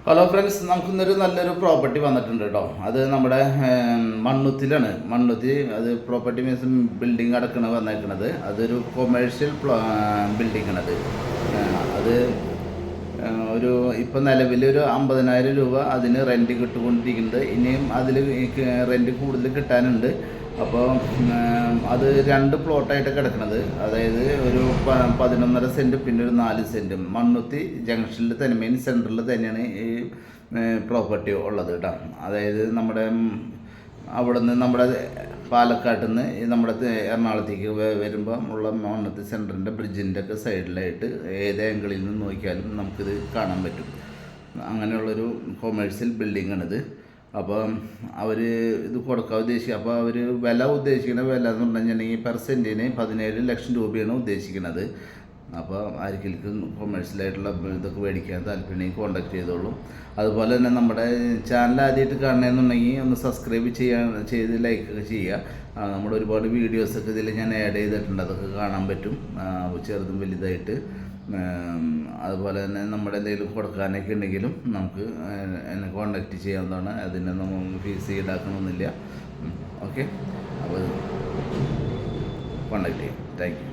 Hello friends, നമുക്കിന്നൊരു നല്ലൊരു property വന്നിട്ടുണ്ട് കേട്ടോ. അത് നമ്മുടെ മണ്ണുത്തിലാണ്. അത് പ്രോപ്പർട്ടി മീൻസ് ബിൽഡിംഗ് അടക്കണ വന്നേക്കണത്. അതൊരു കൊമേഴ്ഷ്യൽ ബിൽഡിംഗ് ആണത്. അത് ഒരു ഇപ്പം നിലവിലൊരു 50,000 രൂപ അതിന് റെൻറ്റ് കിട്ടുകൊണ്ടിരിക്കുന്നുണ്ട്. ഇനിയും അതിൽ റെൻറ്റ് കൂടുതൽ കിട്ടാനുണ്ട്. അപ്പോൾ അത് 2 പ്ലോട്ടായിട്ട് കിടക്കുന്നത്. അതായത് ഒരു 11.5 സെൻറ്റ് പിന്നെ ഒരു 4 സെൻറ്റും മണ്ണുത്തി ജംഗ്ഷനിൽ തന്നെ മെയിൻ സെൻറ്ററിൽ തന്നെയാണ് ഈ പ്രോപ്പർട്ടി ഉള്ളത് കേട്ടോ. അതായത് നമ്മുടെ അവിടെ നിന്ന് നമ്മുടെ പാലക്കാട്ടിൽ നിന്ന് നമ്മുടെ എറണാകുളത്തേക്ക് വരുമ്പോൾ ഉള്ള മണ്ണുത്തി സെൻറ്ററിൻ്റെ ബ്രിഡ്ജിൻ്റെ ഒക്കെ സൈഡിലായിട്ട് ഏത് ആംഗിളിൽ നിന്ന് നോക്കിയാലും നമുക്കിത് കാണാൻ പറ്റും. അങ്ങനെയുള്ളൊരു കൊമേഴ്ഷ്യൽ ബിൽഡിങ്ങാണിത്. അപ്പോൾ അവർ ഇത് കൊടുക്കാൻ ഉദ്ദേശിക്കുക. അപ്പോൾ അവർ ഉദ്ദേശിക്കുന്ന വില എന്ന് പറഞ്ഞിട്ടുണ്ടെങ്കിൽ പെർ സെൻറ്റിന് 17 ലക്ഷം രൂപയാണ് ഉദ്ദേശിക്കുന്നത്. അപ്പോൾ ആർക്കെങ്കിലും കൊമേഴ്ഷ്യലായിട്ടുള്ള ഇതൊക്കെ മേടിക്കാൻ താല്പര്യമെങ്കിൽ കോൺടാക്ട് ചെയ്തോളൂ. അതുപോലെ തന്നെ നമ്മുടെ ചാനൽ ആദ്യമായിട്ട് കാണണമെന്നുണ്ടെങ്കിൽ ഒന്ന് സബ്സ്ക്രൈബ് ചെയ്ത് ലൈക്ക് ചെയ്യുക. നമ്മുടെ ഒരുപാട് വീഡിയോസൊക്കെ ഇതിൽ ഞാൻ ആഡ് ചെയ്തിട്ടുണ്ട്, അതൊക്കെ കാണാൻ പറ്റും, ചെറുതും വലുതായിട്ട്. അതുപോലെ തന്നെ നമ്മുടെ എന്തെങ്കിലും കൊടുക്കാനൊക്കെ ഉണ്ടെങ്കിലും നമുക്ക് എന്നെ കോൺടാക്റ്റ് ചെയ്യാവുന്നതാണ്. അതിന് നമ്മൾ ഫീസ് ഈടാക്കണമെന്നില്ല. ഓക്കെ, അപ്പോൾ കോൺടാക്റ്റ് ചെയ്യാം. Thank you.